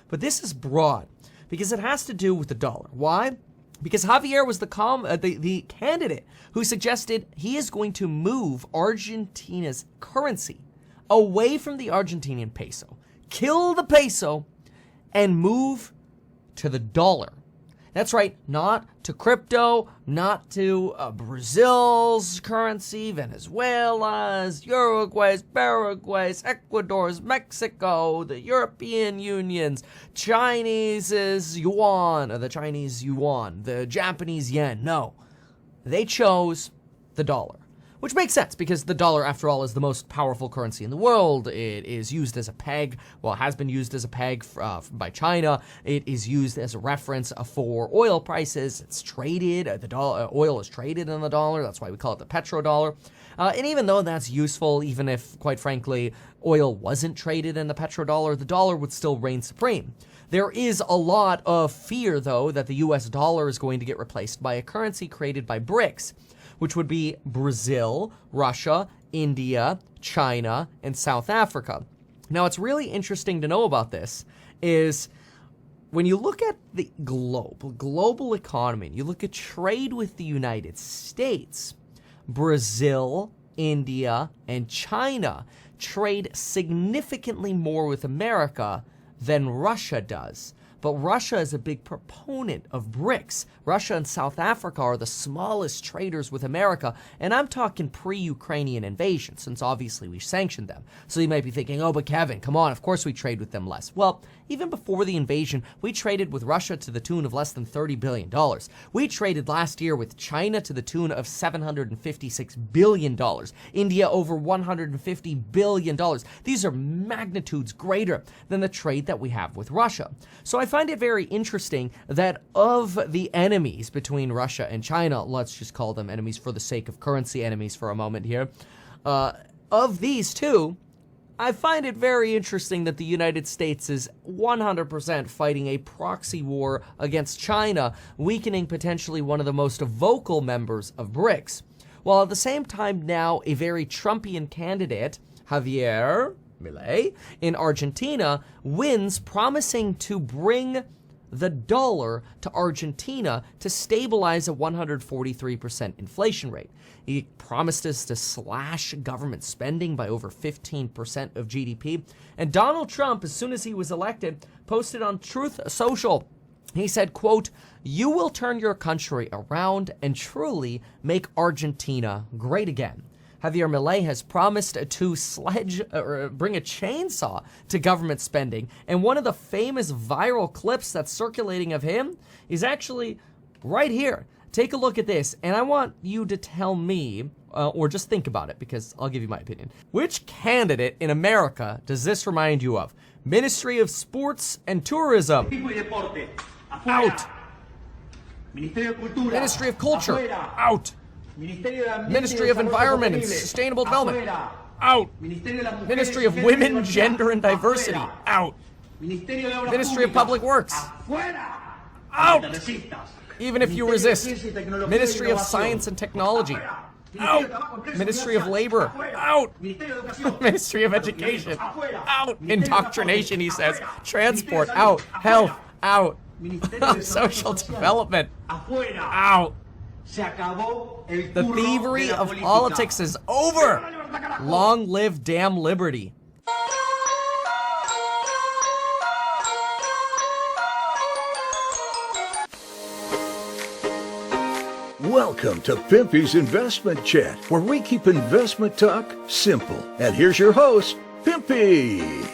But this is broad because it has to do with the dollar. Why? Because Javier was the candidate who suggested he is going to move Argentina's currency away from the Argentinian peso, kill the peso, and move to the dollar. That's right, not to crypto, not to Brazil's currency, Venezuela's, Uruguay's, Paraguay's, Ecuador's, Mexico, the European Union's, Chinese's yuan, the Chinese yuan, the Japanese yen. No, they chose the dollar. Which makes sense because the dollar, after all, is the most powerful currency in the world. It is used as a peg. Well, it has been used as a peg by China. It is used as a reference for oil prices. It's traded. Oil is traded in the dollar. That's why we call it the petrodollar. And even though that's useful, even if, quite frankly, oil wasn't traded in the petrodollar, the dollar would still reign supreme. There is a lot of fear, though, that the US dollar is going to get replaced by a currency created by BRICS, which would be Brazil, Russia, India, China, and South Africa. Now, what's really interesting to know about this is when you look at the global economy, and you look at trade with the United States, Brazil, India, and China trade significantly more with America than Russia does. But Russia is a big proponent of BRICS. Russia and South Africa are the smallest traders with America, and I'm talking pre-Ukrainian invasion, since obviously we sanctioned them. So you might be thinking, oh, but Kevin, come on, of course we trade with them less. Well, even before the invasion, we traded with Russia to the tune of less than $30 billion. We traded last year with China to the tune of $756 billion. India over $150 billion. These are magnitudes greater than the trade that we have with Russia. So I find it very interesting that of the enemies between Russia and China, let's just call them enemies for the sake of currency enemies for a moment here, of these two, I find it very interesting that the United States is 100% fighting a proxy war against China, weakening potentially one of the most vocal members of BRICS. While at the same time now a very Trumpian candidate, Javier Milei, in Argentina, wins, promising to bring the dollar to Argentina to stabilize a 143% inflation rate. He promised us to slash government spending by over 15% of GDP. And Donald Trump, as soon as he was elected, posted on Truth Social. He said, quote, "You will turn your country around and truly make Argentina great again." Javier Milei has promised to bring a chainsaw to government spending. And one of the famous viral clips that's circulating of him is actually right here. Take a look at this, and I want you to tell me, or just think about it, because I'll give you my opinion. Which candidate in America does this remind you of? Ministry of Sports and Tourism. Out. Ministry of Culture. Out. Ministry of Environment and Sustainable Development. Out. Ministry of Women, Gender, and Diversity. Out. Ministry of Public Works. Out. Even if you resist. Ministry of Science and Technology. Out. Ministry of Labor. Out. Ministry of Education. Out. Indoctrination, he says. Transport. Out. Health. Out. Social Development. Out. The thievery of politics is over. Long live damn liberty. Welcome to Pimpy's Investment Chat, where we keep investment talk simple. And here's your host, Pimpy.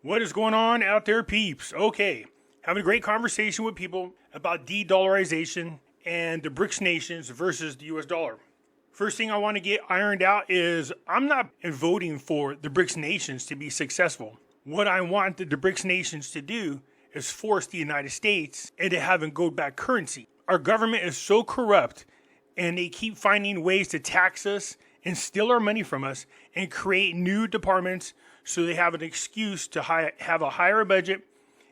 What is going on out there, peeps? Okay, having a great conversation with people about de-dollarization and the BRICS nations versus the US dollar. First thing I want to get ironed out is I'm not voting for the BRICS nations to be successful. What I want the BRICS nations to do is force the United States into having gold-backed currency. Our government is so corrupt, and they keep finding ways to tax us and steal our money from us and create new departments so they have an excuse to have a higher budget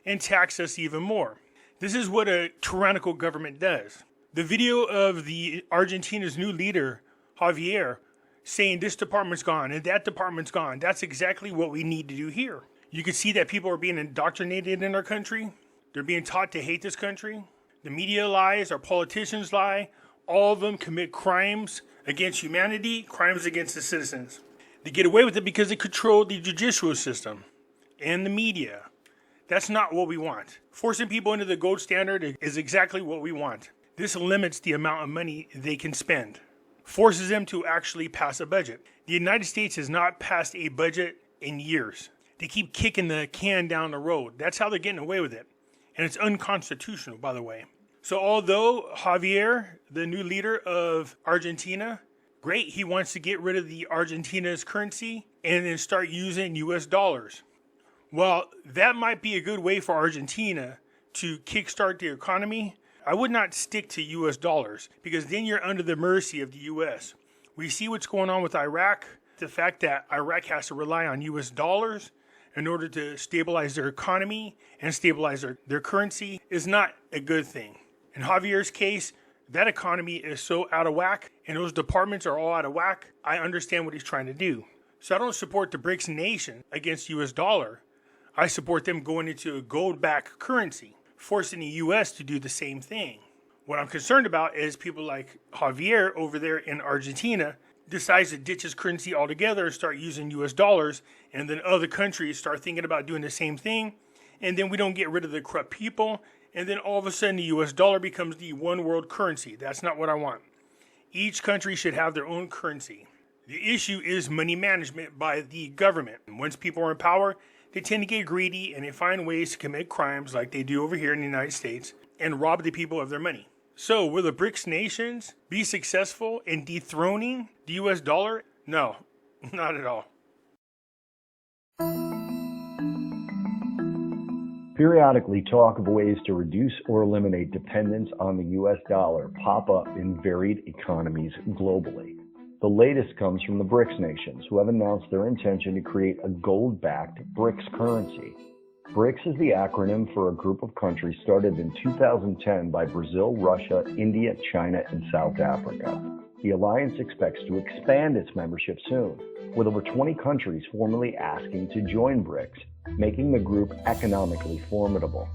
and tax us even more. This is what a tyrannical government does. The video of the Argentina's new leader, Javier, saying this department's gone and that department's gone, that's exactly what we need to do here. You can see that people are being indoctrinated in our country. They're being taught to hate this country. The media lies, our politicians lie. All of them commit crimes against humanity, crimes against the citizens. They get away with it because they control the judicial system and the media. That's not what we want. Forcing people into the gold standard is exactly what we want. This limits the amount of money they can spend, forces them to actually pass a budget. The United States has not passed a budget in years. They keep kicking the can down the road. That's how they're getting away with it. And it's unconstitutional, by the way. So although Javier, the new leader of Argentina, great, he wants to get rid of the Argentina's currency and then start using US dollars. Well, that might be a good way for Argentina to kickstart the economy. I would not stick to US dollars because then you're under the mercy of the US. We see what's going on with Iraq. The fact that Iraq has to rely on US dollars in order to stabilize their economy and stabilize their currency is not a good thing. In Javier's case, that economy is so out of whack and those departments are all out of whack. I understand what he's trying to do. So I don't support the BRICS nation against US dollar. I support them going into a gold-backed currency, forcing the US to do the same thing. What I'm concerned about is people like Javier over there in Argentina decides to ditch his currency altogether and start using US dollars, and then other countries start thinking about doing the same thing, and then we don't get rid of the corrupt people, and then all of a sudden the US dollar becomes the one world currency. That's not what I want. Each country should have their own currency. The issue is money management by the government. Once people are in power, they tend to get greedy and they find ways to commit crimes like they do over here in the United States and rob the people of their money. So will the BRICS nations be successful in dethroning the US dollar? No, not at all. Periodically, talk of ways to reduce or eliminate dependence on the US dollar pop up in varied economies globally. The latest comes from the BRICS nations, who have announced their intention to create a gold-backed BRICS currency. BRICS is the acronym for a group of countries started in 2010 by Brazil, Russia, India, China, and South Africa. The alliance expects to expand its membership soon, with over 20 countries formally asking to join BRICS, making the group economically formidable.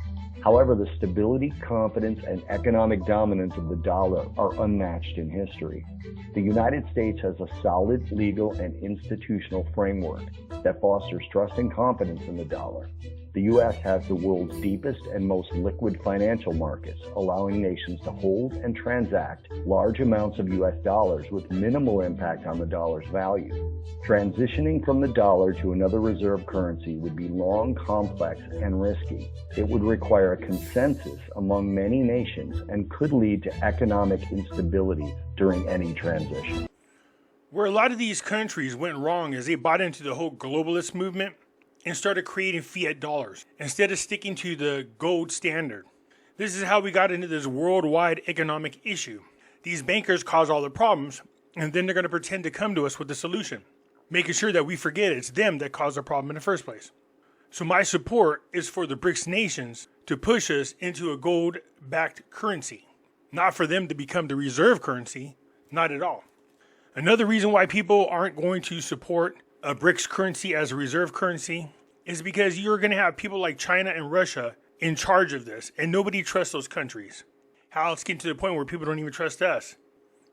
However, the stability, confidence, and economic dominance of the dollar are unmatched in history. The United States has a solid legal and institutional framework that fosters trust and confidence in the dollar. The U.S. has the world's deepest and most liquid financial markets, allowing nations to hold and transact large amounts of U.S. dollars with minimal impact on the dollar's value. Transitioning from the dollar to another reserve currency would be long, complex, and risky. It would require a consensus among many nations and could lead to economic instability during any transition. Where a lot of these countries went wrong is they bought into the whole globalist movement and started creating fiat dollars instead of sticking to the gold standard. This is how we got into this worldwide economic issue. These bankers cause all the problems, and then they're going to pretend to come to us with the solution, making sure that we forget it's them that caused the problem in the first place. So my support is for the BRICS nations to push us into a gold-backed currency, not for them to become the reserve currency, not at all. Another reason why people aren't going to support a BRICS currency as a reserve currency is because you're going to have people like China and Russia in charge of this, and nobody trusts those countries. How it's getting to the point where people don't even trust us.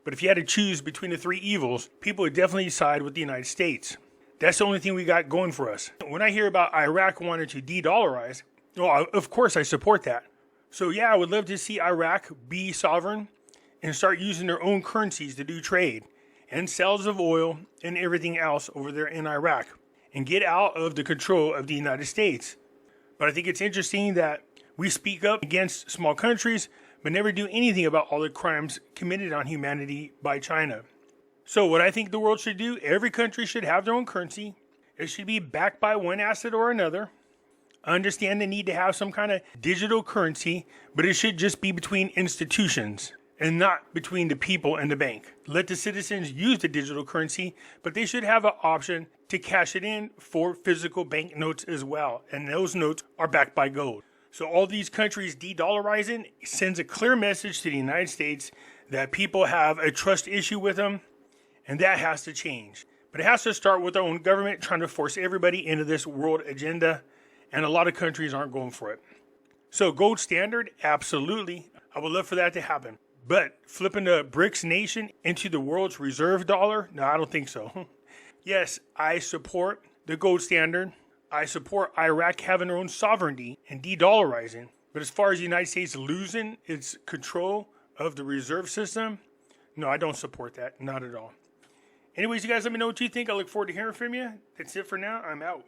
But if you had to choose between the three evils, people would definitely side with the United States. That's the only thing we got going for us. When I hear about Iraq wanting to de-dollarize, well, of course I support that. So yeah, I would love to see Iraq be sovereign and start using their own currencies to do trade and sales of oil and everything else over there in Iraq and get out of the control of the United States. But I think it's interesting that we speak up against small countries but never do anything about all the crimes committed on humanity by China. So what I think the world should do, every country should have their own currency. It should be backed by one asset or another. I understand the need to have some kind of digital currency, but it should just be between institutions and not between the people and the bank. Let the citizens use the digital currency, but they should have an option to cash it in for physical bank notes as well. And those notes are backed by gold. So all these countries de-dollarizing sends a clear message to the United States that people have a trust issue with them, and that has to change. But it has to start with our own government trying to force everybody into this world agenda. and a lot of countries aren't going for it. So gold standard, absolutely. I would love for that to happen. But flipping the BRICS nation into the world's reserve dollar? No, I don't think so. Yes, I support the gold standard. I support Iraq having their own sovereignty and de-dollarizing. But as far as the United States losing its control of the reserve system, no, I don't support that. Not at all. Anyways, you guys let me know what you think. I look forward to hearing from you. That's it for now. I'm out.